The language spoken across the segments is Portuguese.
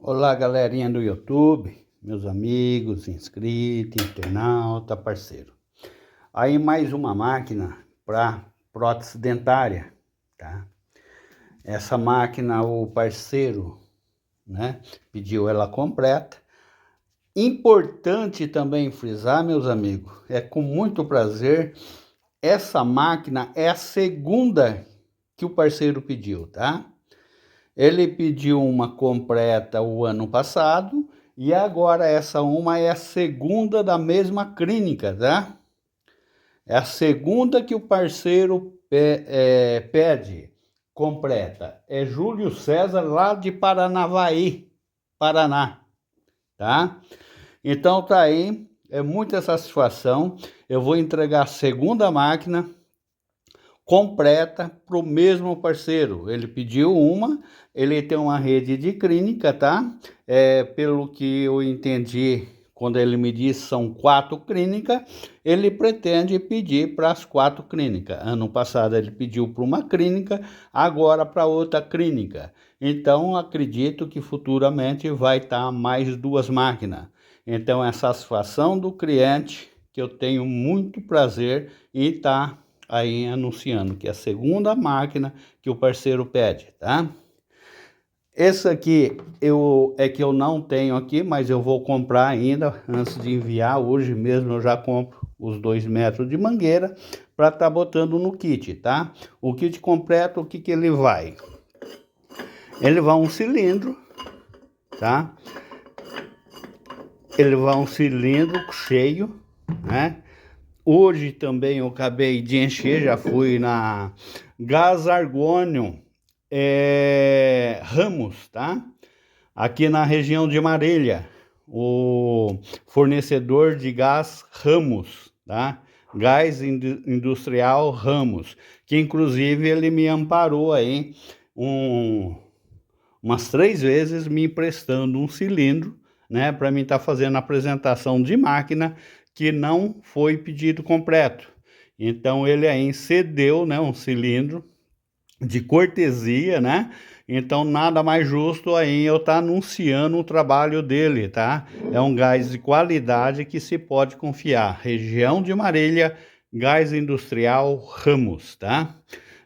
Olá, galerinha do YouTube, meus amigos, inscritos, internauta, parceiro. Aí mais uma máquina para prótese dentária, tá? Essa máquina o parceiro, né, pediu ela completa. Importante também frisar, meus amigos, é com muito prazer, essa máquina é a segunda que o parceiro pediu, tá? Ele pediu uma completa o ano passado e agora essa uma é a segunda da mesma clínica, tá? É a segunda que o parceiro pede completa. É Júlio César, lá de Paranavaí, Paraná, tá? Então tá aí, é muita satisfação. Eu vou entregar a segunda máquina completa para o mesmo parceiro. Ele pediu uma, ele tem uma rede de clínica, tá? Pelo que eu entendi, quando ele me disse são 4 clínicas, ele pretende pedir para as 4 clínicas. Ano passado ele pediu para uma clínica, agora para outra clínica. Então acredito que futuramente vai estar mais 2 máquinas. Então é satisfação do cliente que eu tenho muito prazer em estar aí anunciando que é a segunda máquina que o parceiro pede, tá? Esse aqui que eu não tenho aqui, mas eu vou comprar ainda antes de enviar. Hoje mesmo eu já compro os 2 metros de mangueira para estar botando no kit, tá? O kit completo, o que ele vai? Ele vai um cilindro, tá? Ele vai um cilindro cheio, né? Hoje também eu acabei de encher, já fui na Gás Argônio Ramos, tá? Aqui na região de Marília, o fornecedor de gás Ramos, tá? Gás Industrial Ramos, que inclusive ele me amparou aí umas 3 vezes me emprestando um cilindro, né? Para mim estar fazendo a apresentação de máquina que não foi pedido completo. Então ele aí cedeu, né, um cilindro de cortesia, né? Então nada mais justo aí eu estar anunciando o trabalho dele, tá? É um gás de qualidade que se pode confiar. Região de Marília, Gás Industrial Ramos, tá?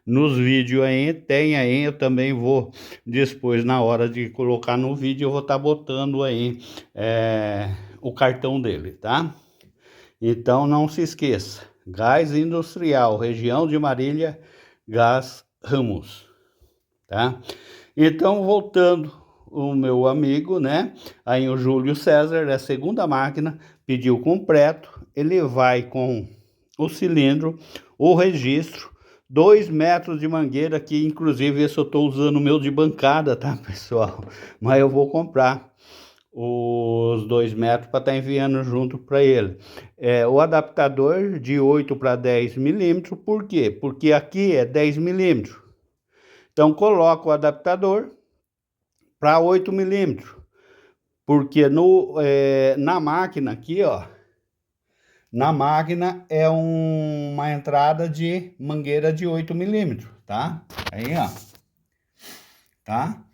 Nos vídeos aí, tem aí, eu também vou, depois na hora de colocar no vídeo, eu vou estar botando aí o cartão dele, tá? Então não se esqueça, Gás Industrial, região de Marília, Gás Ramos, tá? Então, voltando, o meu amigo, né? Aí o Júlio César, é a segunda máquina, pediu completo, ele vai com o cilindro, o registro, 2 metros de mangueira, que inclusive esse eu estou usando o meu de bancada, tá, pessoal? Mas eu vou comprar os 2 metros para estar enviando junto para ele. O adaptador de 8 para 10 milímetros, por quê? Porque aqui é 10 milímetros. Então coloca o adaptador para 8 milímetros, porque na máquina aqui, ó, na máquina é uma entrada de mangueira de 8 milímetros, tá? Aí, ó, tá?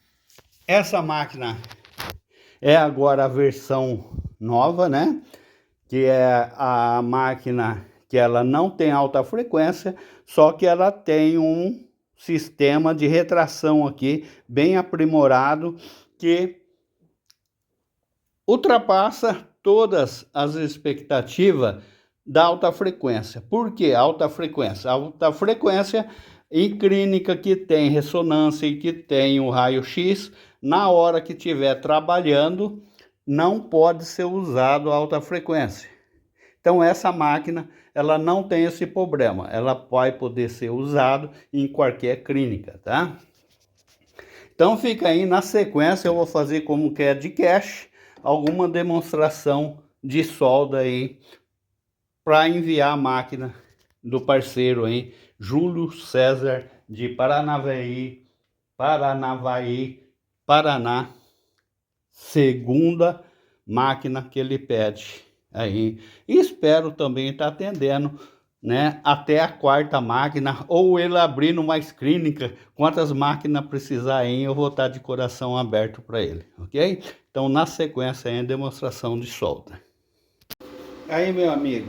Essa máquina é agora a versão nova, né? Que é a máquina que ela não tem alta frequência, só que ela tem um sistema de retração aqui bem aprimorado que ultrapassa todas as expectativas da alta frequência. Por que alta frequência? Alta frequência em clínica que tem ressonância e que tem o raio-x, na hora que estiver trabalhando, não pode ser usado alta frequência. Então essa máquina, ela não tem esse problema, ela vai poder ser usado em qualquer clínica, tá? Então fica aí, na sequência eu vou fazer como que é de cache, alguma demonstração de solda aí para enviar a máquina do parceiro aí, Júlio César de Paranavaí, Paraná, segunda máquina que ele pede aí. E espero também estar atendendo né, até a quarta máquina, ou ele abrindo mais clínica, quantas máquinas precisar aí, eu vou estar de coração aberto para ele, ok? Então, na sequência aí, a demonstração de solda. Aí, meu amigo,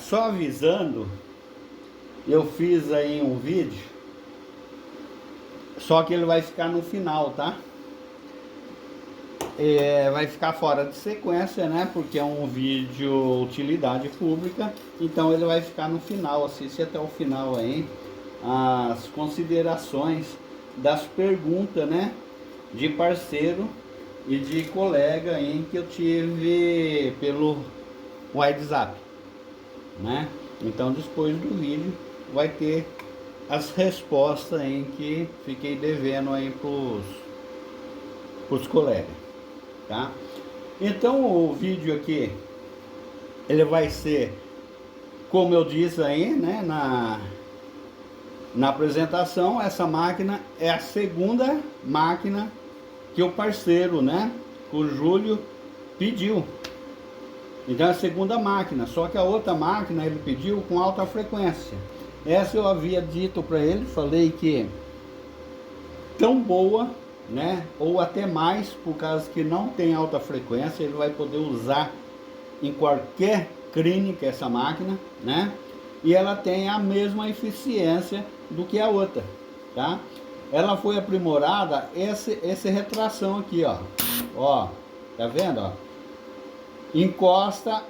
só avisando, eu fiz aí um vídeo, só que ele vai ficar no final, tá? Vai ficar fora de sequência, né? Porque é um vídeo utilidade pública, então ele vai ficar no final. Assiste até o final aí as considerações das perguntas, né? De parceiro e de colega aí que eu tive pelo WhatsApp, né? Então depois do vídeo vai ter as respostas aí que fiquei devendo aí pros colegas, tá? Então o vídeo aqui ele vai ser, como eu disse aí, né, na apresentação, essa máquina é a segunda máquina que o parceiro, né, o Júlio, pediu. Então é a segunda máquina, só que a outra máquina ele pediu com alta frequência. Essa eu havia dito para ele, falei que tão boa, né, ou até mais, por causa que não tem alta frequência, ele vai poder usar em qualquer clínica essa máquina, né, e ela tem a mesma eficiência do que a outra, tá? Ela foi aprimorada, esse retração aqui, ó, tá vendo, ó? Encosta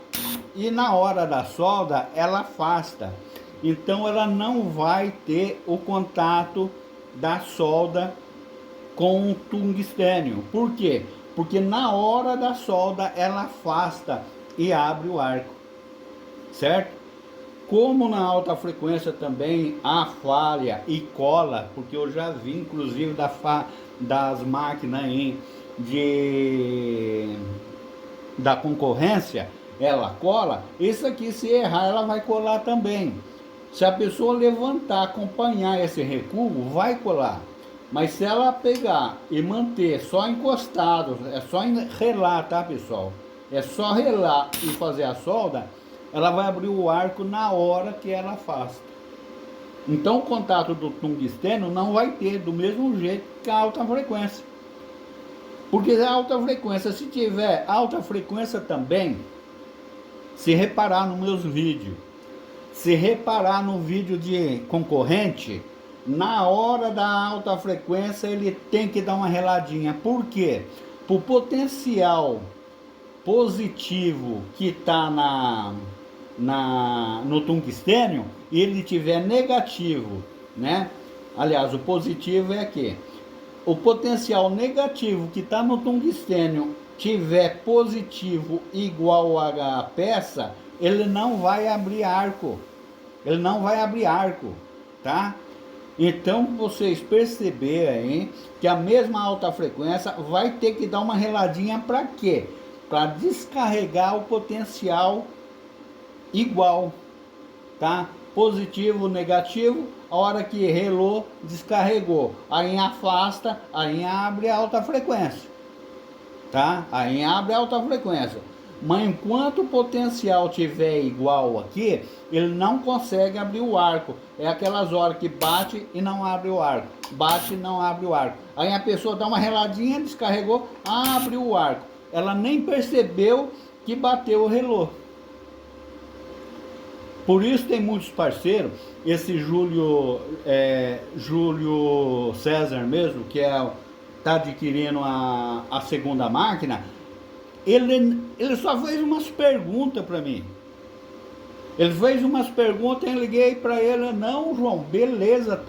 e na hora da solda ela afasta, então ela não vai ter o contato da solda com o tungstênio. Por quê? Porque na hora da solda ela afasta e abre o arco, certo? Como na alta frequência também há falha e cola, porque eu já vi inclusive das máquinas aí da concorrência, ela cola, isso aqui se errar ela vai colar também. Se a pessoa levantar, acompanhar esse recuo, vai colar. Mas se ela pegar e manter só encostado, é só relar, tá, pessoal? É só relar e fazer a solda, ela vai abrir o arco na hora que ela afasta. Então o contato do tungstênio não vai ter do mesmo jeito que a alta frequência. Porque a alta frequência, se tiver alta frequência também, se reparar nos meus vídeos, se reparar no vídeo de concorrente, na hora da alta frequência ele tem que dar uma reladinha. Por quê? Por potencial positivo que está no tungstênio, e ele tiver negativo, né? Aliás, o positivo é aqui. O potencial negativo que está no tungstênio tiver positivo igual a peça, ele não vai abrir arco. Ele não vai abrir arco, tá? Então vocês perceberem que a mesma alta frequência vai ter que dar uma reladinha para quê? Para descarregar o potencial igual, tá? Positivo, negativo, a hora que relou, descarregou, aí afasta, aí abre a alta frequência, tá? Aí abre a alta frequência. Mas enquanto o potencial tiver igual aqui, ele não consegue abrir o arco. É aquelas horas que bate e não abre o arco, bate e não abre o arco. Aí a pessoa dá uma reladinha, descarregou, abre o arco. Ela nem percebeu que bateu o relô. Por isso tem muitos parceiros, esse Júlio César mesmo, que está adquirindo a segunda máquina, ele só fez umas perguntas para mim. Ele fez umas perguntas, eu liguei para ele, não, João, beleza,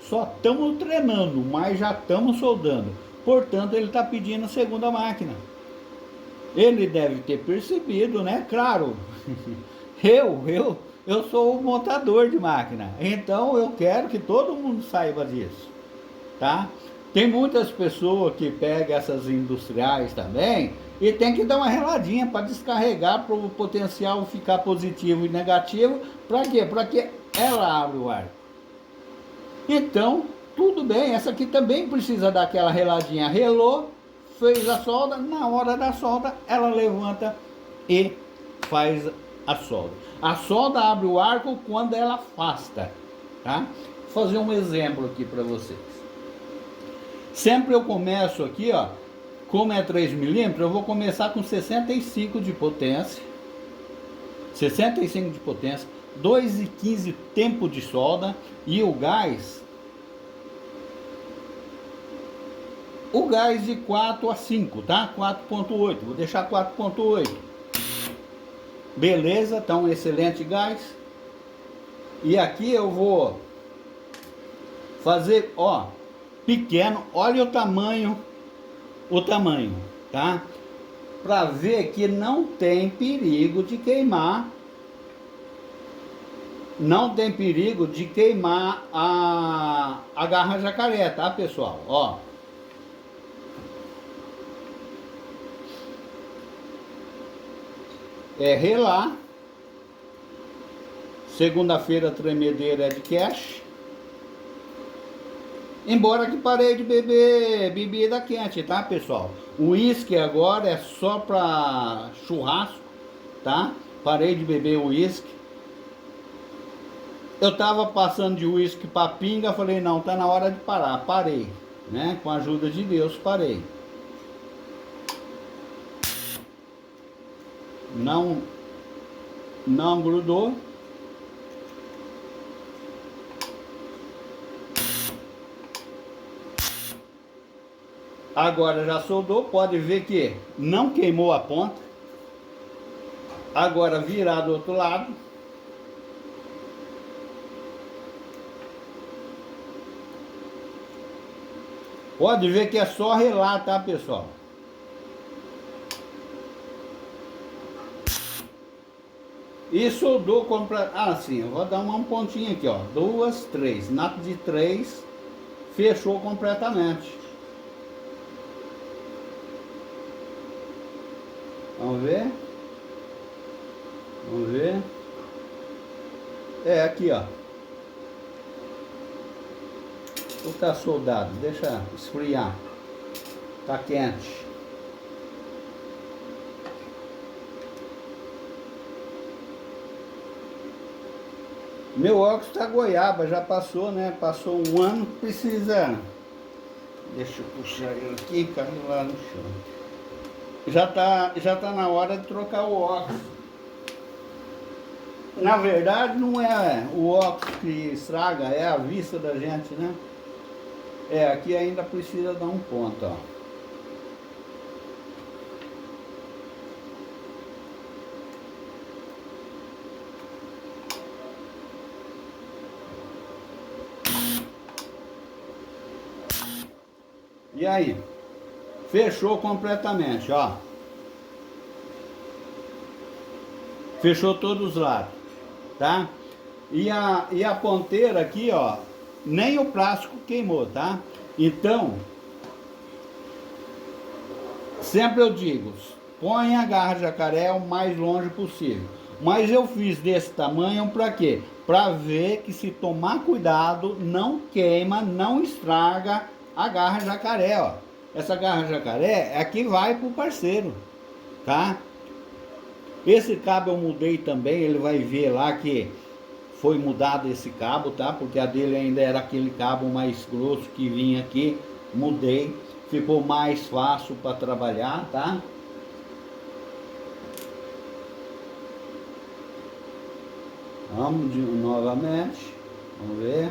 só estamos treinando, mas já estamos soldando. Portanto, ele está pedindo a segunda máquina. Ele deve ter percebido, né? Claro, eu sou o montador de máquina, então eu quero que todo mundo saiba disso, tá? Tem muitas pessoas que pegam essas industriais também e tem que dar uma reladinha para descarregar, para o potencial ficar positivo e negativo. Para quê? Para que ela abra o arco. Então, tudo bem, essa aqui também precisa daquela reladinha. Relou, fez a solda, na hora da solda ela levanta e faz a solda. A solda abre o arco quando ela afasta, tá? Vou fazer um exemplo aqui para vocês. Sempre eu começo aqui, ó, como é 3 milímetros, eu vou começar com 65 de potência, 65 de potência, 2,15 tempo de solda, e o gás de 4 a 5, tá? 4,8, vou deixar 4,8. Beleza, então excelente gás. E aqui eu vou fazer, ó, pequeno, olha o tamanho, tá? Para ver que não tem perigo de queimar, não tem perigo de queimar a garra jacaré, tá, pessoal? Ó, é relar. Segunda-feira tremedeira é de cash. Embora que parei de beber bebida quente, tá, pessoal? O uísque agora é só para churrasco, tá? Parei de beber uísque. Eu tava passando de uísque para pinga, falei, não, tá na hora de parar. Parei, né? Com a ajuda de Deus, parei. Não grudou. Agora já soldou, pode ver que não queimou a ponta. Agora virar do outro lado. Pode ver que é só relar, tá, pessoal? E soldou compra. Ah, sim, eu vou dar uma pontinha aqui, ó. 2, 3. Nato de 3. Fechou completamente. Vamos ver. Vamos ver. É, aqui, ó. Ou tá soldado? Deixa esfriar. Tá quente. Meu óculos tá goiaba, já passou, né? Passou um ano, precisa... Deixa eu puxar ele aqui, caiu lá no chão. Já tá na hora de trocar o óculos. Na verdade, não é o óculos que estraga, é a vista da gente, né? É, aqui ainda precisa dar um ponto, ó. E aí? Fechou completamente, ó. Fechou todos os lados, tá? E a ponteira aqui, ó, nem o plástico queimou, tá? Então, sempre eu digo, põe a garra jacaré o mais longe possível. Mas eu fiz desse tamanho para quê? Para ver que se tomar cuidado, não queima, não estraga a garra jacaré, ó. Essa garra jacaré é a que vai pro parceiro, tá? Esse cabo eu mudei também, ele vai ver lá que foi mudado esse cabo, tá? Porque a dele ainda era aquele cabo mais grosso que vinha aqui. Mudei, ficou mais fácil para trabalhar, tá? Vamos novamente, vamos ver.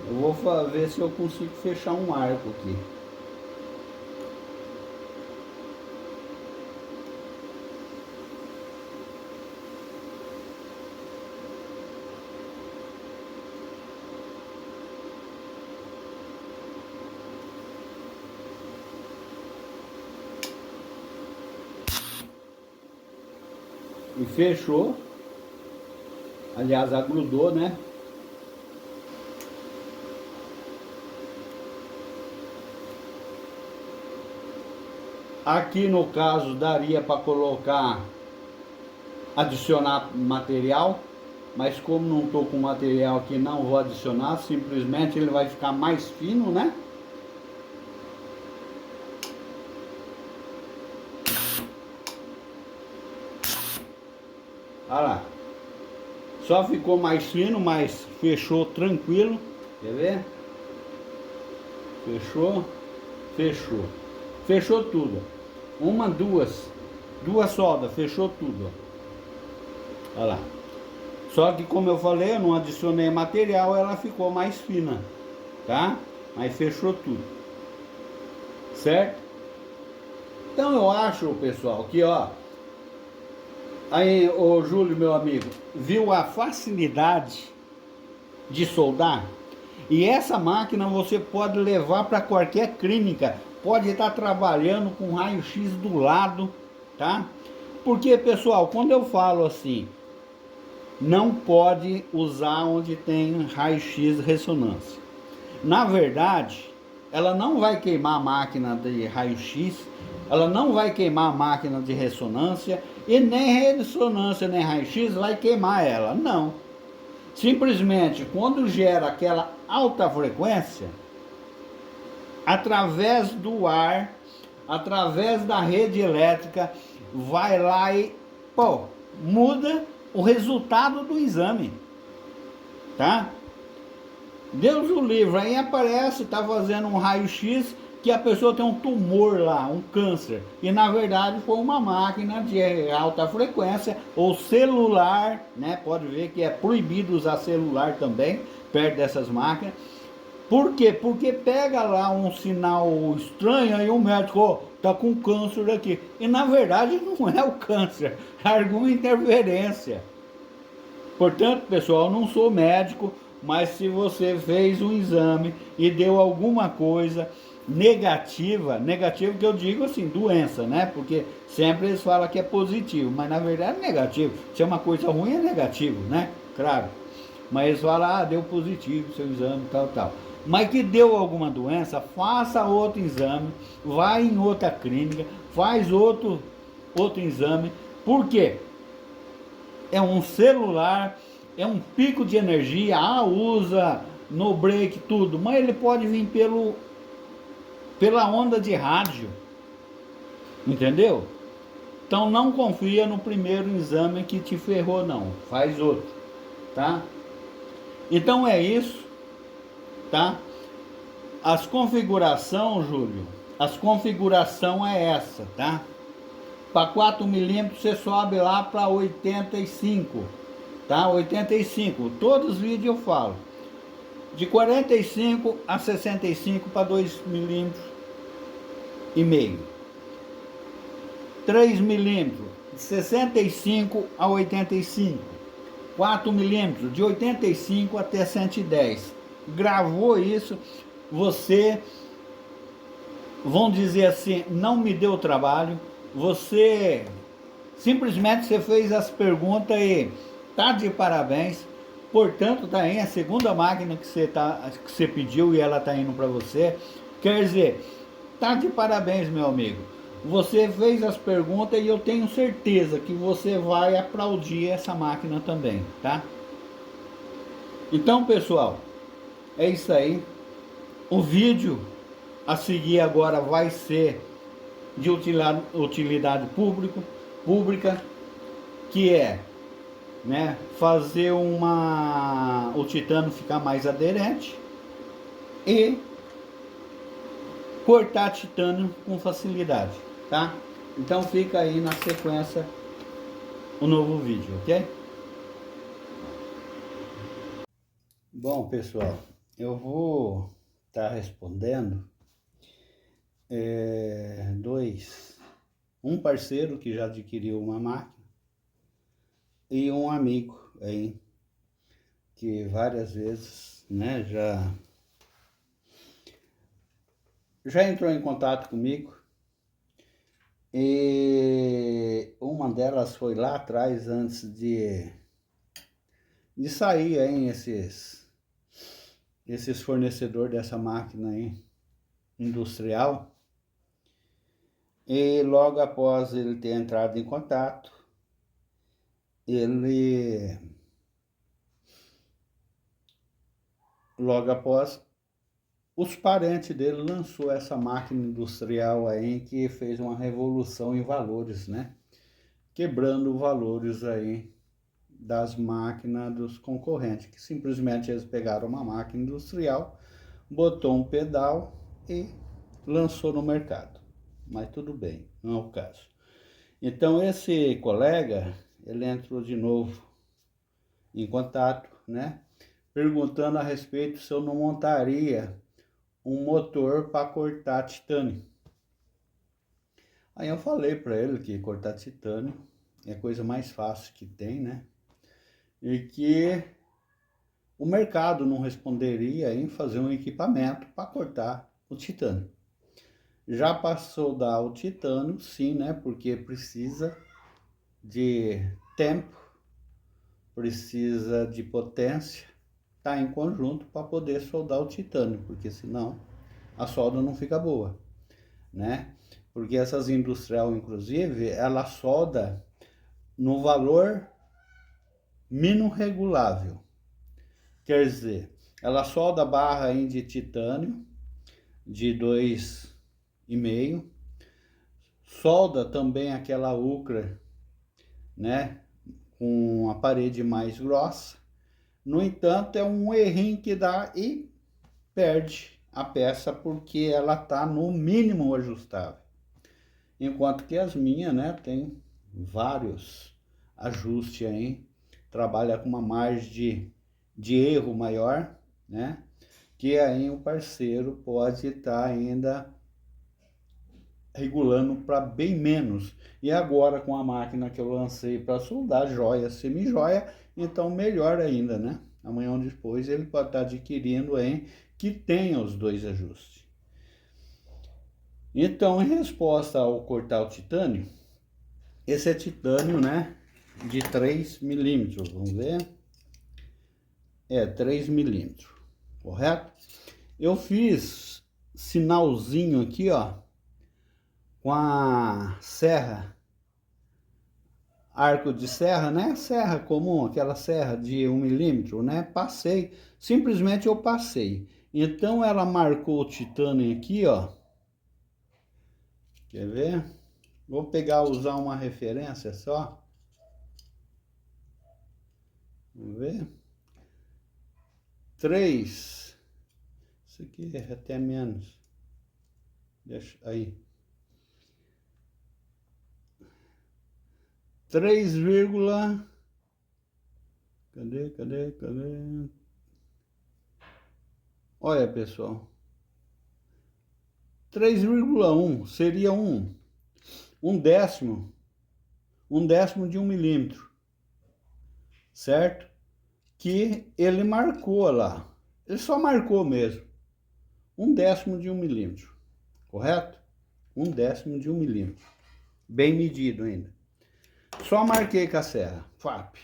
Eu vou ver se eu consigo fechar um arco aqui. E fechou. Aliás, agrudou, né? Aqui no caso daria para colocar, adicionar material, mas como não estou com material aqui, não vou adicionar, simplesmente ele vai ficar mais fino, né? Olha lá. Só ficou mais fino, mas fechou tranquilo. Quer ver? Fechou, fechou. Fechou tudo. Uma, duas soldas, fechou tudo. Olha lá. Só que como eu falei, eu não adicionei material, ela ficou mais fina, tá? Mas fechou tudo, certo? Então eu acho, pessoal, que ó, aí o Júlio, meu amigo, viu a facilidade de soldar? E essa máquina você pode levar para qualquer clínica, pode estar trabalhando com raio-x do lado, tá? Porque, pessoal, quando eu falo assim, não pode usar onde tem raio-x ressonância. Na verdade, ela não vai queimar a máquina de raio-x, ela não vai queimar a máquina de ressonância e nem ressonância nem raio-x vai queimar ela, não. Simplesmente quando gera aquela alta frequência, através do ar, através da rede elétrica, vai lá e pô, muda o resultado do exame, tá? Deus o livre, aí aparece, tá fazendo um raio-x que a pessoa tem um tumor lá, um câncer, e na verdade foi uma máquina de alta frequência ou celular, né? Pode ver que é proibido usar celular também perto dessas máquinas. Por quê? Porque pega lá um sinal estranho e o médico, ó, tá com câncer aqui. E na verdade não é o câncer, é alguma interferência. Portanto, pessoal, eu não sou médico, mas se você fez um exame e deu alguma coisa negativa, negativo que eu digo assim, doença, né? Porque sempre eles falam que é positivo, mas na verdade é negativo. Se é uma coisa ruim, é negativo, né? Claro. Mas eles falam, ah, deu positivo seu exame, tal, tal. Mas que deu alguma doença, faça outro exame, vai em outra clínica, faz outro exame. Por quê? É um celular, é um pico de energia, usa no break tudo, mas ele pode vir pela onda de rádio, entendeu? Então não confia no primeiro exame que te ferrou não, faz outro, tá? Então é isso, tá? As configuração, Júlio, as configuração é essa, tá? Para 4 milímetros você sobe lá para 85, tá? 85, todos os vídeos eu falo. De 45 a 65 para 2 milímetros e meio. 3 milímetros de 65 a 85. 4 milímetros de 85 até 110. Gravou isso, você, vamos dizer assim, não me deu trabalho, você simplesmente você fez as perguntas e tá de parabéns. Portanto, tá aí a segunda máquina que você pediu e ela tá indo para você. Quer dizer, tá de parabéns, meu amigo. Você fez as perguntas e eu tenho certeza que você vai aplaudir essa máquina também, tá? Então, pessoal, é isso aí. O vídeo a seguir agora vai ser de utilidade pública, que é, né, fazer o titânio ficar mais aderente e cortar titânio com facilidade, tá? Então fica aí na sequência o novo vídeo, ok? Bom, pessoal, eu vou estar respondendo um parceiro que já adquiriu uma máquina e um amigo aí que várias vezes, né, já entrou em contato comigo. E uma delas foi lá atrás, antes de sair aí esses fornecedores dessa máquina aí, industrial. E logo após ele ter entrado em contato, logo após, os parentes dele lançou essa máquina industrial aí que fez uma revolução em valores, né? Quebrando valores aí das máquinas dos concorrentes, que simplesmente eles pegaram uma máquina industrial, botou um pedal e lançou no mercado. Mas tudo bem, não é o caso. Então esse colega, ele entrou de novo em contato, né? Perguntando a respeito se eu não montaria um motor para cortar titânio. Aí eu falei para ele que cortar titânio é a coisa mais fácil que tem, né? E que o mercado não responderia em fazer um equipamento para cortar o titânio. Já para soldar o titânio, sim, né? Porque precisa de tempo, precisa de potência, tá em conjunto para poder soldar o titânio, porque senão a solda não fica boa, né? Porque essas industrial, inclusive, ela solda no valor mínimo regulável. Quer dizer, ela solda a barra aí de titânio de 2,5, solda também aquela ucra, né, com a parede mais grossa. No entanto, é um errinho que dá e perde a peça porque ela tá no mínimo ajustável. Enquanto que as minhas, né, tem vários ajustes aí, trabalha com uma margem de erro maior, né, que aí o parceiro pode estar ainda regulando para bem menos. E agora com a máquina que eu lancei para soldar joia, semi-joia, então melhor ainda, né? Amanhã ou depois ele pode estar adquirindo aí que tenha os dois ajustes. Então, em resposta ao cortar o titânio, esse é titânio, né, de 3 milímetros, vamos ver, 3 milímetros, correto? Eu fiz sinalzinho aqui, ó, com a serra, arco de serra, né, serra comum, aquela serra de 1 milímetro, né, passei, simplesmente eu passei. Então, ela marcou o titânio aqui, ó, quer ver? Vou pegar, usar uma referência só. Vamos ver. 3. Isso aqui é até menos. Deixa aí. 3, cadê? Olha, pessoal. 3,1 seria um décimo de 1 milímetro, certo? Que ele marcou lá. Ele só marcou mesmo. 1/10 de 1 milímetro, correto? 1/10 de 1 milímetro. Bem medido ainda. Só marquei com a serra, FAP.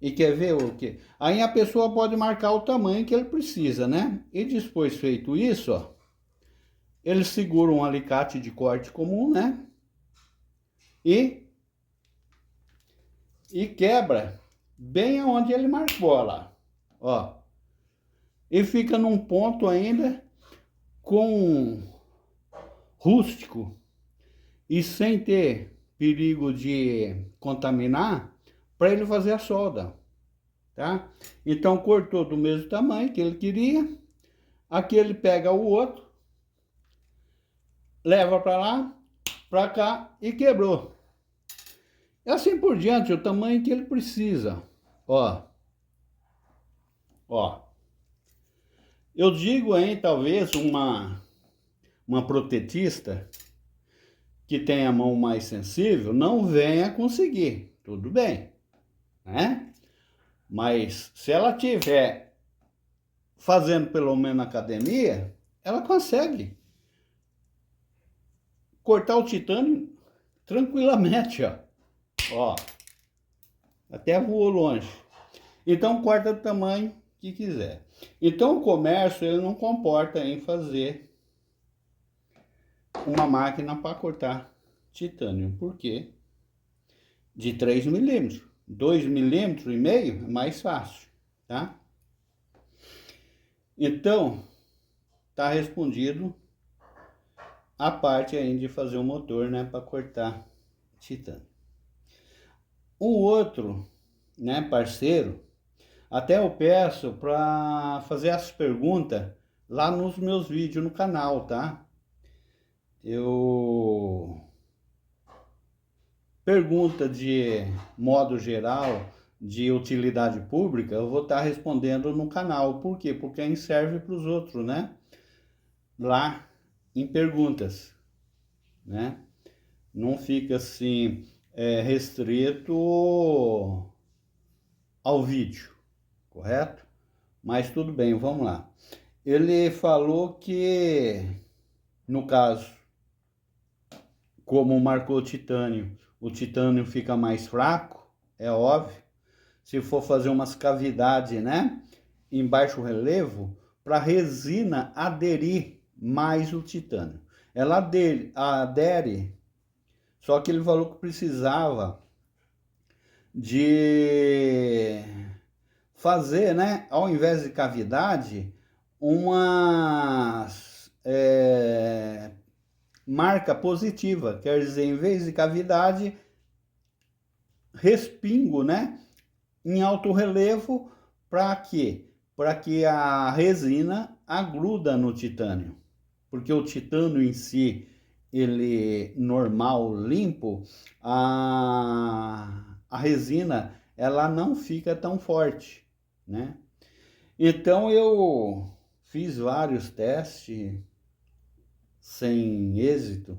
E quer ver o quê? Aí a pessoa pode marcar o tamanho que ele precisa, né? E depois feito isso, ó, ele segura um alicate de corte comum, né? E quebra bem aonde ele marcou lá, ó. E fica num ponto ainda com rústico e sem ter perigo de contaminar para ele fazer a solda, tá? Então cortou do mesmo tamanho que ele queria. Aqui ele pega o outro, leva para lá, para cá e quebrou. E assim por diante, o tamanho que ele precisa. Ó. Ó. Eu digo aí, talvez, uma protetista que tem a mão mais sensível não venha conseguir. Tudo bem, né? Mas se ela tiver fazendo pelo menos na academia, ela consegue cortar o titânio tranquilamente, ó. Ó. Até voou longe. Então corta do tamanho que quiser. Então o comércio ele não comporta em fazer uma máquina para cortar titânio. Por quê? De 3 milímetros. 2,5 milímetros é mais fácil, tá? Então, tá respondido a parte aí de fazer o motor, né, para cortar titânio. O outro né, parceiro, até eu peço para fazer as perguntas lá nos meus vídeos no canal, tá? Eu pergunta de modo geral, de utilidade pública, eu vou estar respondendo no canal. Por quê? Porque aí serve para os outros, né? Lá em perguntas, né? Não fica assim restrito ao vídeo, correto? Mas tudo bem, vamos lá. Ele falou que, no caso, como marcou o titânio fica mais fraco, é óbvio. Se for fazer umas cavidades, né, em baixo relevo, para a resina aderir mais o titânio. Ela adere, só que ele falou que precisava de fazer, né, ao invés de cavidade, uma marca positiva, quer dizer, em vez de cavidade, respingo, né, em alto relevo, para quê? Para que a resina agruda no titânio, porque o titânio em si, ele normal, limpo, a resina, ela não fica tão forte, né? Então eu fiz vários testes sem êxito.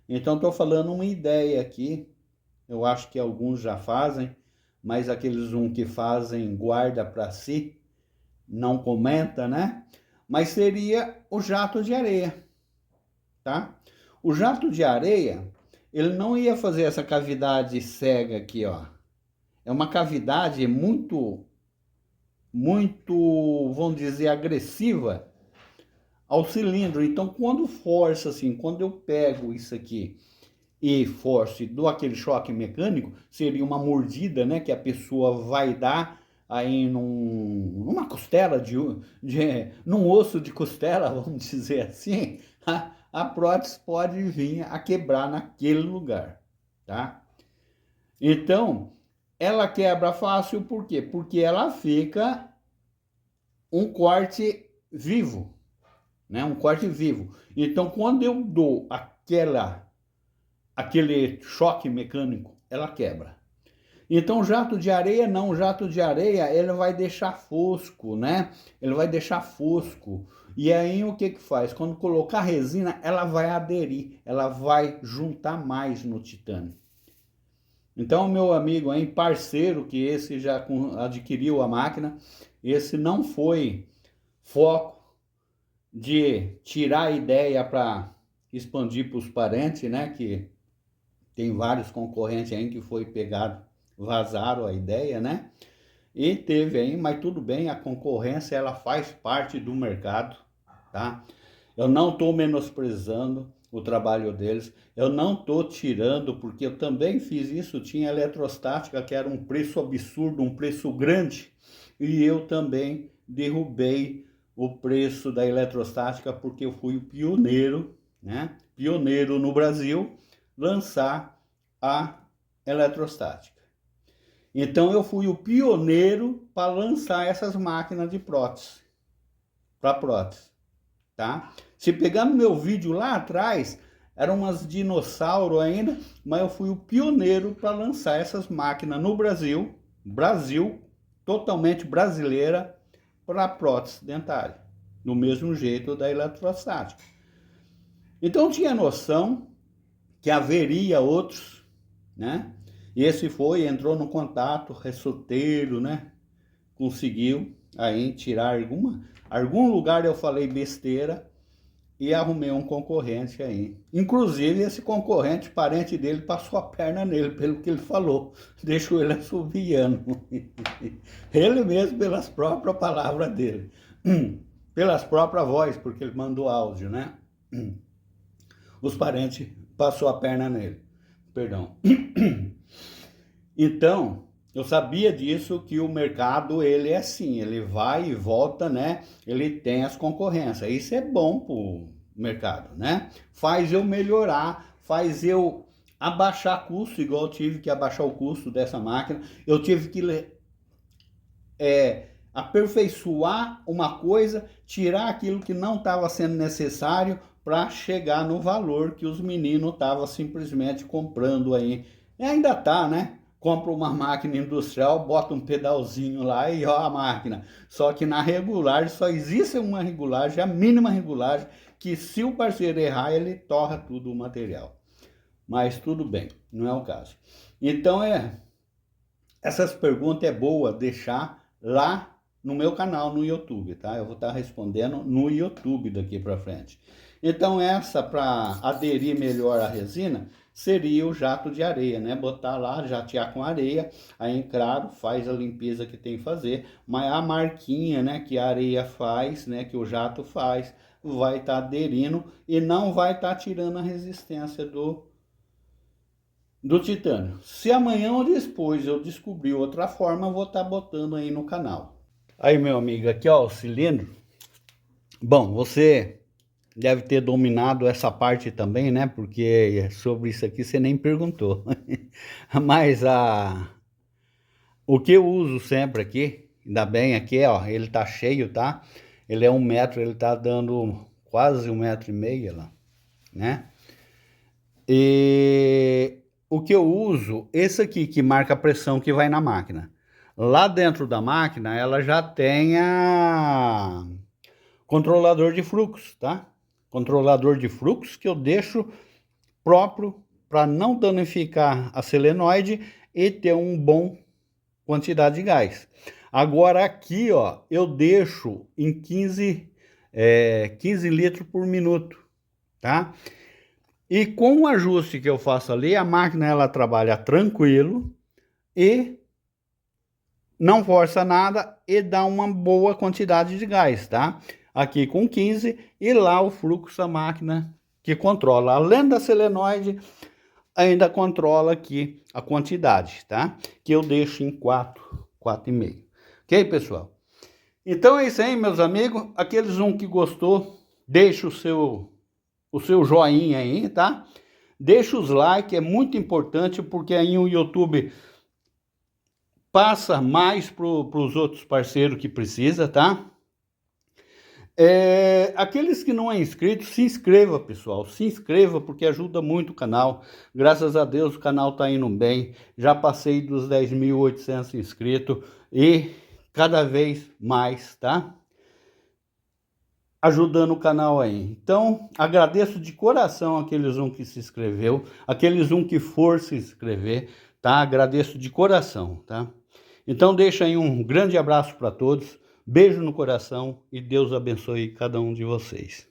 Então estou falando uma ideia aqui. Eu acho que alguns já fazem, mas aqueles que fazem guarda para si, não comenta, né? Mas seria o jato de areia, tá? O jato de areia, ele não ia fazer essa cavidade cega aqui, ó. É uma cavidade muito, vamos dizer, agressiva ao cilindro. Então, quando força assim, quando eu pego isso aqui e forço e dou aquele choque mecânico, seria uma mordida, né, que a pessoa vai dar aí numa costela, num osso de costela, vamos dizer assim, a prótese pode vir a quebrar naquele lugar, tá? Então, ela quebra fácil, por quê? Porque ela fica um corte vivo, né? Um corte vivo. Então, quando eu dou aquele choque mecânico, ela quebra. Então, jato de areia não, jato de areia ele vai deixar fosco, né? Ele vai deixar fosco. E aí o que que faz? Quando colocar resina, ela vai aderir, ela vai juntar mais no titânio. Então, meu amigo aí, parceiro, que esse já adquiriu a máquina, esse não foi foco de tirar a ideia para expandir para os parentes, né? Que tem vários concorrentes aí que foi pegado, vazaram a ideia, né? E teve aí, mas tudo bem, a concorrência ela faz parte do mercado, tá? Eu não estou menosprezando o trabalho deles, eu não estou tirando, porque eu também fiz isso, tinha eletrostática que era um preço absurdo, um preço grande, e eu também derrubei o preço da eletrostática porque eu fui o pioneiro, né? Pioneiro no Brasil, lançar a eletrostática. Então eu fui o pioneiro para lançar essas máquinas de prótese, para prótese, tá? Se pegar no meu vídeo lá atrás, eram umas dinossauros ainda, mas eu fui o pioneiro para lançar essas máquinas no Brasil, totalmente brasileira, para prótese dentária, do mesmo jeito da eletrostática. Então tinha noção que haveria outros, né? E esse entrou no contato, ressorteiro, né? Conseguiu aí tirar algum lugar eu falei besteira e arrumei um concorrente aí. Inclusive esse concorrente, parente dele, passou a perna nele, pelo que ele falou. Deixou ele assobiando. Ele mesmo, pelas próprias palavras dele. Pelas próprias vozes, porque ele mandou áudio, né? Os parentes passou a perna nele. Perdão. Então, eu sabia disso, que o mercado, ele é assim, ele vai e volta, né? Ele tem as concorrências. Isso é bom pro mercado, né? Faz eu melhorar, faz eu abaixar custo, igual eu tive que abaixar o custo dessa máquina, eu tive que aperfeiçoar uma coisa, tirar aquilo que não estava sendo necessário para chegar no valor que os meninos estavam simplesmente comprando aí. E ainda tá, né? Compra uma máquina industrial, bota um pedalzinho lá e ó a máquina. Só que na regulagem só existe uma regulagem, a mínima regulagem, que se o parceiro errar, ele torra tudo o material. Mas tudo bem, não é o caso. Então essas perguntas é boa deixar lá no meu canal no YouTube, tá? Eu vou estar respondendo no YouTube daqui para frente. Então essa, para aderir melhor à resina, seria o jato de areia, né? Botar lá, jatear com areia, aí claro, faz a limpeza que tem que fazer, mas a marquinha, né, que a areia faz, né, que o jato faz, vai estar aderindo e não vai estar tirando a resistência do titânio. Se amanhã ou depois eu descobrir outra forma, eu vou estar botando aí no canal. Aí, meu amigo, aqui ó, o cilindro. Bom, você deve ter dominado essa parte também, né? Porque sobre isso aqui você nem perguntou. Mas o que eu uso sempre aqui, ainda bem aqui, ó, ele tá cheio, tá? Ele é 1 metro, ele tá dando quase 1,5 metro lá, né? E o que eu uso, esse aqui que marca a pressão que vai na máquina. Lá dentro da máquina, ela já tem a controlador de fluxo, tá? Controlador de fluxo que eu deixo próprio para não danificar a solenoide e ter um bom quantidade de gás. Agora aqui, ó, eu deixo em 15 litros por minuto, tá? E com o ajuste que eu faço ali, a máquina ela trabalha tranquilo e não força nada e dá uma boa quantidade de gás, tá? Aqui com 15 e lá o fluxo da máquina que controla. Além da solenoide, ainda controla aqui a quantidade, tá? Que eu deixo em 4,5. Ok, pessoal? Então é isso aí, meus amigos. Aqueles que gostou, deixa o seu joinha aí, tá? Deixa os likes, é muito importante, porque aí o YouTube passa mais para os outros parceiros que precisa, tá? Aqueles que não é inscrito, se inscreva, pessoal. Se inscreva, porque ajuda muito o canal. Graças a Deus o canal tá indo bem. Já passei dos 10.800 inscritos e cada vez mais, tá? Ajudando o canal aí. Então, agradeço de coração aqueles que se inscreveu, aqueles que for se inscrever, tá? Agradeço de coração, tá? Então, deixa aí um grande abraço para todos, beijo no coração e Deus abençoe cada um de vocês.